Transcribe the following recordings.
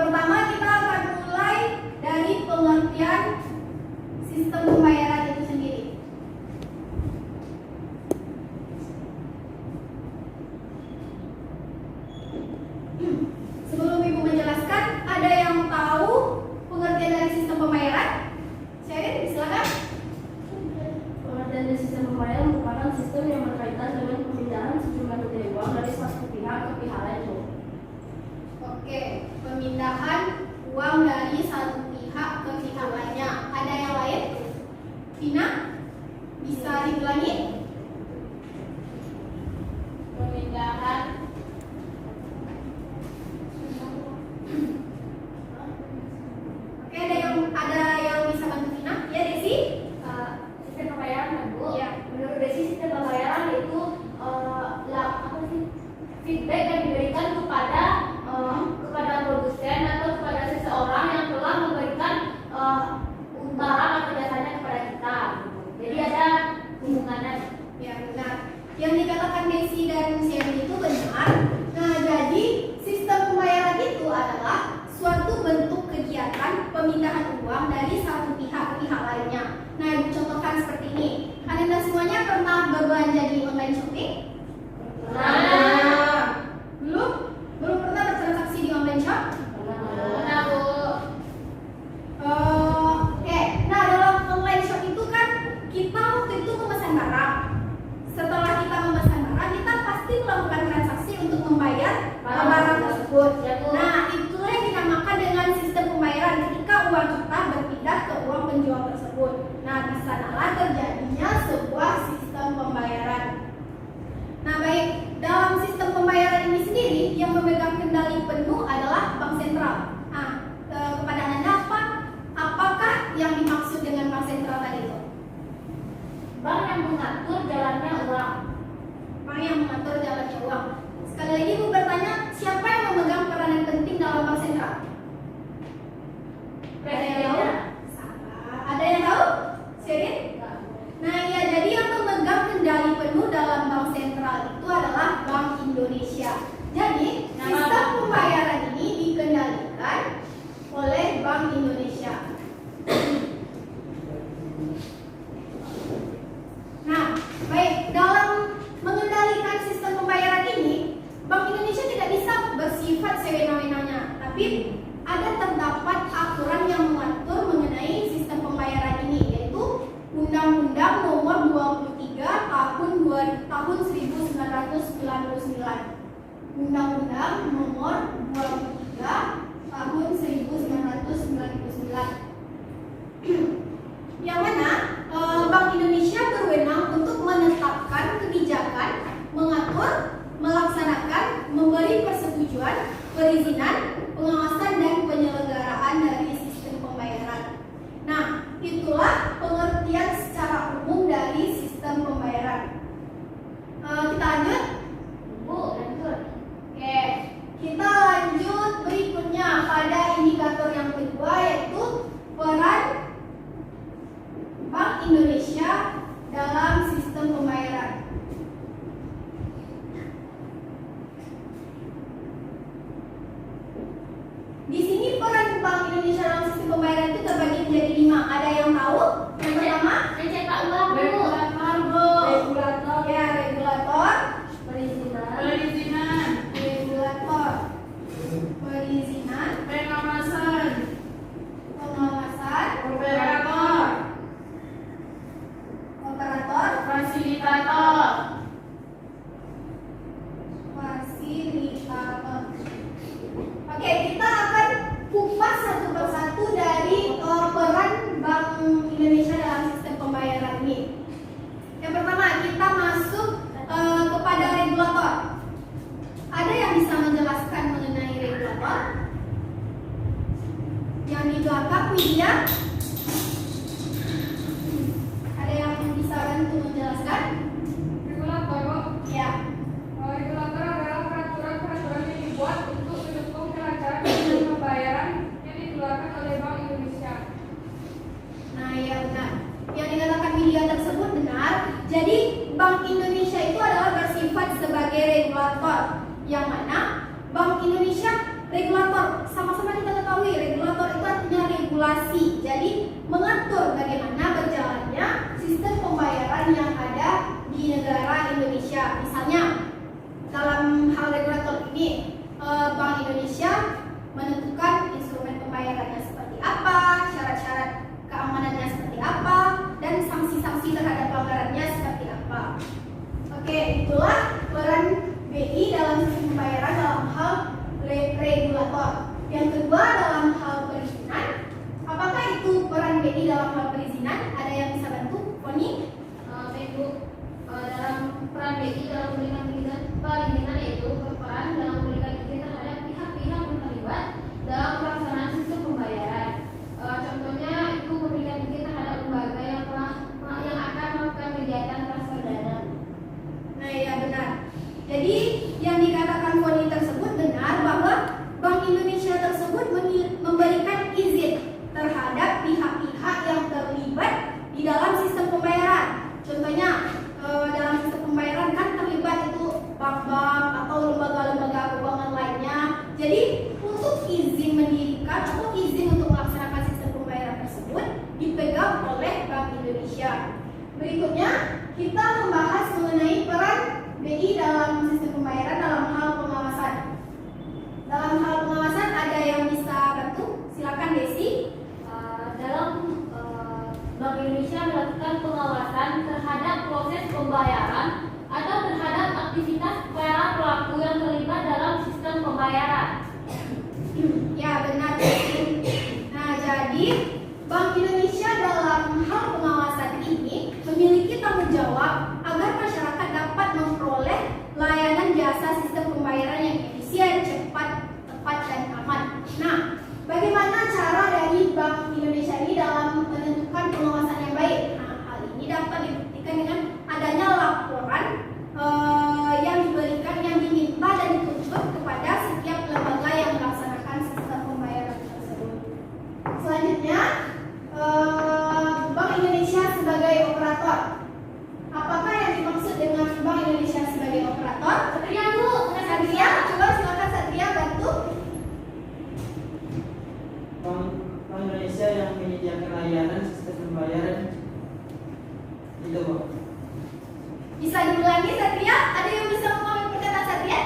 pertama kita akan mulai dari pengertian sistem pembayaran itu sendiri. Sebelum Ibu menjelaskan, ada yang tahu pengertian dari sistem pembayaran? Sherin, silakan. Pengertian dari sistem pembayaran merupakan sistem yang berkaitan dengan pemindahan sejumlah nilai uang dari satu pihak ke pihak lain. Oke, pemindahan uang dari satu pihak ke pihak lainnya. Ada yang lain? Vina, bisa diulangi? Pemindahan Oke, ada yang bisa bantu Vina? Ya, Desi? sistem pembayaran, Bu. Iya. Menurut Desi, sistem pembayaran itu feedback yang diberikan kepada produsen atau kepada seseorang yang telah memberikan barang atau jasanya kepada kita. Jadi ada hubungannya. Ya, benar. Yang dikatakan Desi dan Sherin itu benar. Nah, jadi sistem pembayaran itu adalah suatu bentuk kegiatan pemindahan uang dari satu pihak ke pihak lainnya. Nah, Ibu contohkan seperti ini. Anda semuanya pernah berbelanja di online shopping? Pernah. Belum? Belum pernah bertransaksi di online shop? Pernah, Bu. Oke. Nah, dalam online shop itu kan kita waktu itu memesan barang. Setelah kita memesan barang, kita pasti melakukan transaksi untuk membayar barang tersebut. Ya, Bu. Nah, itulah yang dinamakan dengan sistem pembayaran ketika uang kita berpindah ke uang penjual tersebut. Nah, di sanalah terjadinya sebuah sistem pembayaran. Nah, baik, dalam sistem pembayaran ini sendiri yang memegang kendali penuh adalah bank sentral. Nah, kepada Anda apakah yang dimaksud dengan bank sentral tadi itu? Bank yang mengatur jalannya uang. Bank yang mengatur jalannya uang. Sekali lagi Ibu bertanya, siapa yang memegang peranan penting dalam bank sentral? Ada yang tahu? Salah. Ada yang tahu? Sherin? Nah, ya, jadi yang memegang kendali penuh dalam bank sentral itu adalah Bank Indonesia. Jadi, sistem pembayaran ini dikendalikan oleh Bank Indonesia. Nah, baik, dalam mengendalikan sistem pembayaran ini, Bank Indonesia tidak bisa bersifat sewenang-wenangnya, tapi terdapat aturan yang mengatur mengenai sistem pembayaran ini, yaitu Undang-Undang Nomor 23 tahun 1999. Undang-Undang Nomor 23 tahun 1999. Yang mana Bank Indonesia berwenang untuk menetapkan kebijakan, mengatur, melaksanakan, memberi persetujuan, perizinan, pengawasan dan penyelenggaraan dari sistem pembayaran. Nah, itulah pengertian secara umum dari sistem pembayaran. Kita lanjut? Bu, lanjut. Oke, kita lanjut berikutnya pada indikator yang kedua, yaitu peran Bank Indonesia dalam sistem pembayaran. Di sini peran Bank Indonesia dalam sistem pembayaran itu terbagi menjadi 5. Ada yang tahu? Yang pertama, mencetak uang, Bu. Regulator. Ya, regulator. Perizinan. Regulator. Perizinan. Pengawasan. Operator. Fasilitator. Oke, kita akan kupas satu persatu dari peran Bank Indonesia dalam sistem pembayaran ini. Yang pertama, kita masuk kepada regulator. Ada yang bisa menjelaskan mengenai regulator? Yang di belakang media? Ada yang bisa bantu menjelaskan? Regulator, Ya. regulator adalah peraturan-peraturan yang dibuat untuk mendukung kelancaran sistem pembayaran yang dikeluarkan oleh Bank Indonesia. Nah, ya benar. Yang dikatakan media tersebut benar. Jadi Bank Indonesia itu adalah bersifat sebagai regulator, yang mana Bank Indonesia regulator sama-sama dikatakan mengatur bagaimana berjalannya sistem pembayaran yang ada di negara Indonesia. Misalnya, dalam hal regulator ini, Bank Indonesia menentukan instrumen pembayarannya seperti apa, syarat-syarat keamanannya seperti apa, dan sanksi-sanksi terhadap pelanggarannya seperti apa. Oke, itulah peran BI dalam sistem pembayaran dalam hal regulator. Yang kedua, dalam hal perizinan. Apakah itu peran BI dalam hal perizinan? Ada yang bisa bantu? Poni? Ibu, dalam peran BI dalam memberikan perizinan yaitu berperan dalam memberikan izin terhadap pihak-pihak yang terlibat dalam pelaksanaan sistem pembayaran. Contohnya itu memberikan izin terhadap lembaga yang akan melakukan kegiatan transfer dana. Nah, ya benar. Jadi yang dikatakan Poni tersebut benar, bahwa Bank Indonesia tersebut memberikan izin terhadap pihak-pihak yang terlibat di dalam sistem pembayaran. Contohnya, dalam sistem pembayaran kan terlibat itu bank-bank atau lembaga-lembaga keuangan lainnya. Jadi untuk izin mendirikan atau izin untuk melaksanakan sistem pembayaran tersebut dipegang oleh Bank Indonesia. Berikutnya kita membahas mengenai peran BI dalam sistem pembayaran dalam hal pengawasan. Dalam hal pengawasan ada yang bisa bantu? Silakan Desi. Dalam Bank Indonesia melakukan pengawasan terhadap proses pembayaran atau terhadap aktivitas para pelaku yang terlibat dalam sistem pembayaran. Ya benar Desi. Nah, jadi Bank Indonesia dalam hal pengawasan ini memiliki tanggung jawab agar masyarakat dapat memperoleh layanan jasa sistem pembayaran yang efisien, cepat, tepat, dan aman. Nah, bagaimana cara dari Bank Indonesia ini dalam menentukan pengawasan yang baik? Nah, hal ini dapat dibuktikan dengan adanya laporan yang diberikan, yang diminta dan dituntut kepada setiap lembaga yang melaksanakan sistem pembayaran tersebut. Selanjutnya, Bank Indonesia sebagai operator. Apakah yang dimaksud dengan Bank Indonesia sebagai operator? Satria, Bu. Satria, coba silakan Satria bantu. Bank Indonesia yang menyediakan layanan sistem pembayaran itu, Pak. Bisa diulangi Satria? Ada yang bisa memahami perkataan Satria?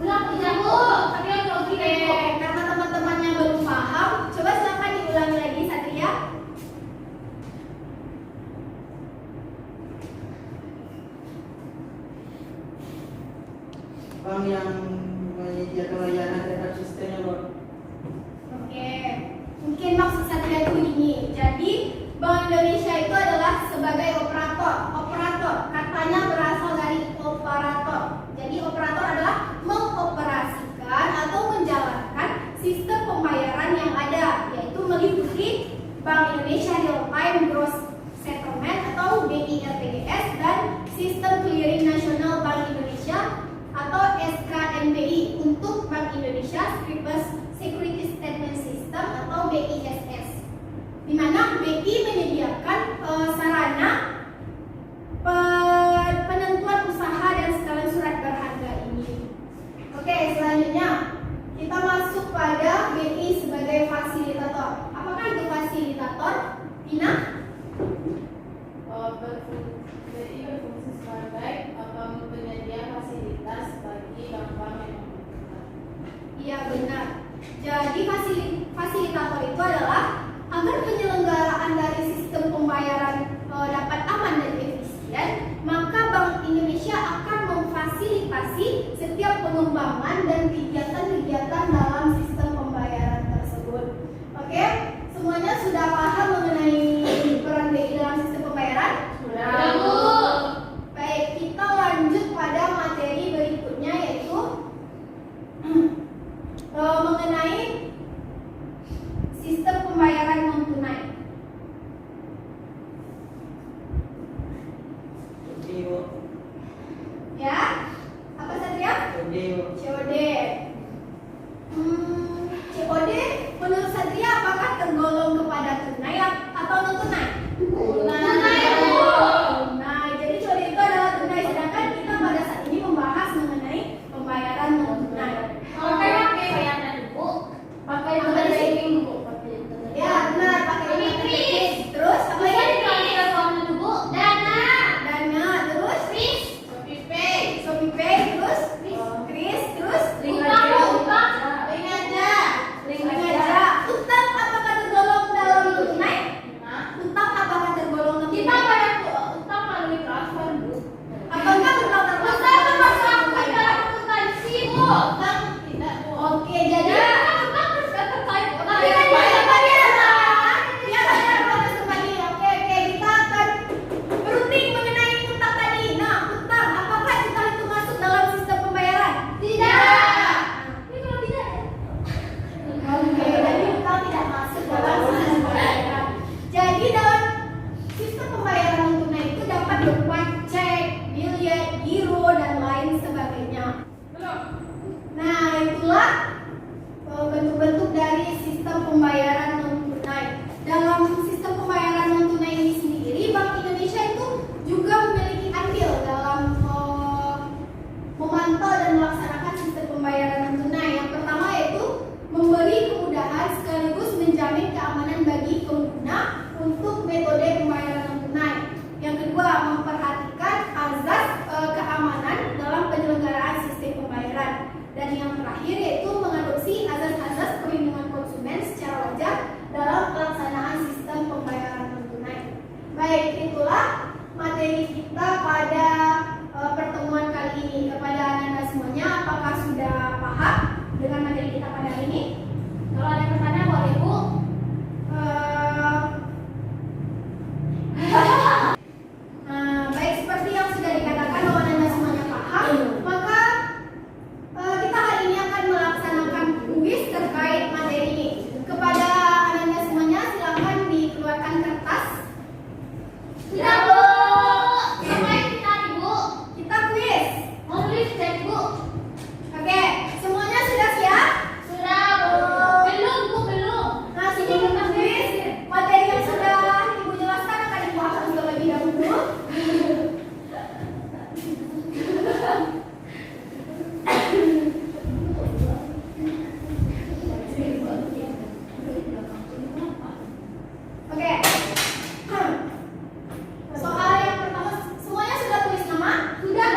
Ulang, Bu. Satria grogi Oke, deh, Bu. karena teman-temannya belum paham, coba silakan diulangi lagi Satria. Bank yang menyediakan layanan terhadap sistemnya, Pak. Oke, mungkin maksud Satria itu ini. Jadi Bank Indonesia itu adalah sebagai operator. Operator katanya berasal dari operator. Jadi operator adalah mengoperasikan atau menjalankan sistem pembayaran yang ada, yaitu meliputi Bank Indonesia Real Time Gross Settlement atau BIRTGS dan Sistem Clearing Nasional Bank Indonesia atau SKNBI untuk Bank Indonesia Security Statement System atau BISS, di mana BI menyediakan sarana penentuan usaha dan sekalian surat berharga ini. Oke, selanjutnya kita masuk pada BI sebagai fasilitator. Apakah itu fasilitator? Tina? BI berfungsi sebagai penyedia fasilitas bagi bank-bank yang membutuhkan. Iya benar. Jadi fasilitator itu adalah agar penyelenggaraan dari sistem pembayaran dapat aman dan efisien, maka Bank Indonesia akan memfasilitasi setiap pengembangan dan kegiatan-kegiatan dalam sistem pembayaran tersebut. Oke, semuanya sudah paham mengenai dari sistem pembayaran non tunai. Dalam sistem pembayaran non tunai ini sendiri, Bank Indonesia itu juga memiliki andil dalam memantau dan melaksanakan sistem pembayaran non tunai. Yang pertama yaitu memberi kemudahan sekaligus menjamin keamanan bagi pengguna untuk metode pembayaran non tunai. Yang kedua, memperhatikan azas keamanan dalam penyelenggaraan sistem pembayaran. Dan yang terakhir yaitu mengadopsi azas-azas perlindungan konsumen secara wajar dalam pelaksanaan sistem pembayaran non tunai. Baik, itulah materi kita pada pertemuan kali ini. Kepada Anda semuanya, apakah sudah paham dengan materi kita pada hari ini? Kalau ada pertanyaan boleh Bu. Baik, seperti yang sudah dikatakan bahwa Anda semuanya paham, maka kita hari ini akan melaksanakan kuis terkait materi ini. Kepada Anda semuanya, silakan dikeluarkan kertas. Sudah Bu. Ngapain kita nih Bu? Kita kuis. Mau tulis cek Bu. Oke, semuanya sudah siap? Sudah Bu. Belum Bu, belum. Nah, sebelum kuis, materi yang sudah Ibu jelaskan akan Ibu hapus terlebih dahulu. Oke. Soal yang pertama, semuanya sudah tulis nama? Sudah.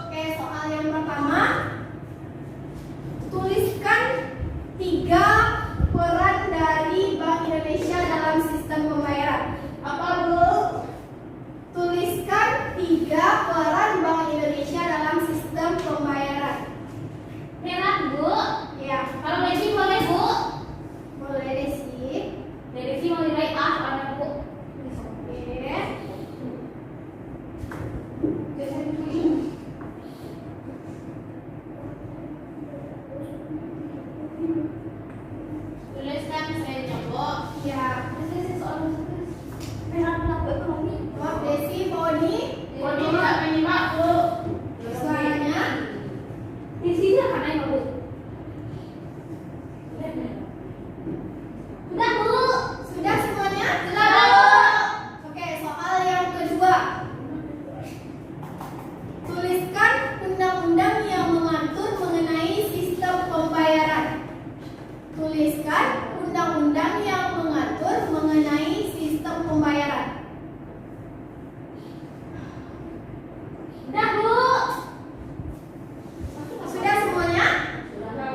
Oke, soal yang pertama, tuliskan 3 peran dari Bank Indonesia dalam sistem pembayaran. Apa Bu? Tuliskan 3 peran Bank Indonesia dalam sistem pembayaran. Peran Bu. Ya, Kalau Desi boleh Bu. boleh deh sih. Desi mau nilai A soalnya Bu. Oke. Tuliskan saya jawab. Ya, Desi soal peran pelaku ekonomi. Maaf Desi, Boni, Boni nggak menyimak Bu. suaranya. Desi akan nanya Bu. Sudah Bu. Sudah semuanya? Sudah. Oke, soal yang kedua. Tuliskan undang-undang yang mengatur mengenai sistem pembayaran. Tuliskan undang-undang yang mengatur mengenai sistem pembayaran. Sudah Bu. Sudah semuanya? Sudah.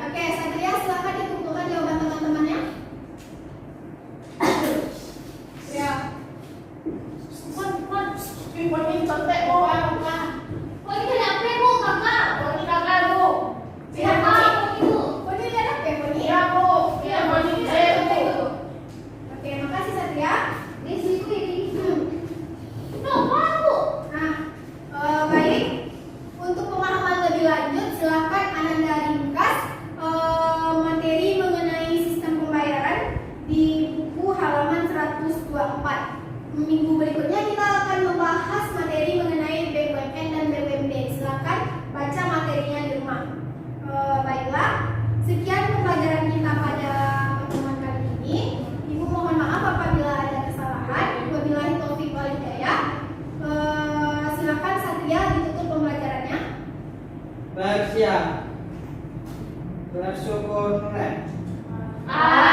Oke, Satria silakan dikumpulkan jawaban teman-temannya. Ya. Boni contek bawa kakak. Boni kenapa Bu kakak? Boni kakak Bu. Siapa itu? Boni lihat apa ya, Boni? Iya Bu. Iya Boni saya Bu. Oke, makasih Satria. Desi Bu ini. Kenapa Bu? Nah, baik. Untuk pemahaman lebih lanjut, silakan Ananda ringkas materi mengenai sistem pembayaran di buku halaman 124. Minggu berikutnya kita akan membahas materi mengenai BUMN dan BUMD. Silakan baca materinya di rumah. Baiklah, sekian pembelajaran kita pada pertemuan kali ini. Ibu mohon maaf apabila ada kesalahan. Wabillahi taufiq wal hidayah. Silakan Satria ditutup pembelajarannya. Baik, siap. Bersyukur, Ren. Ah.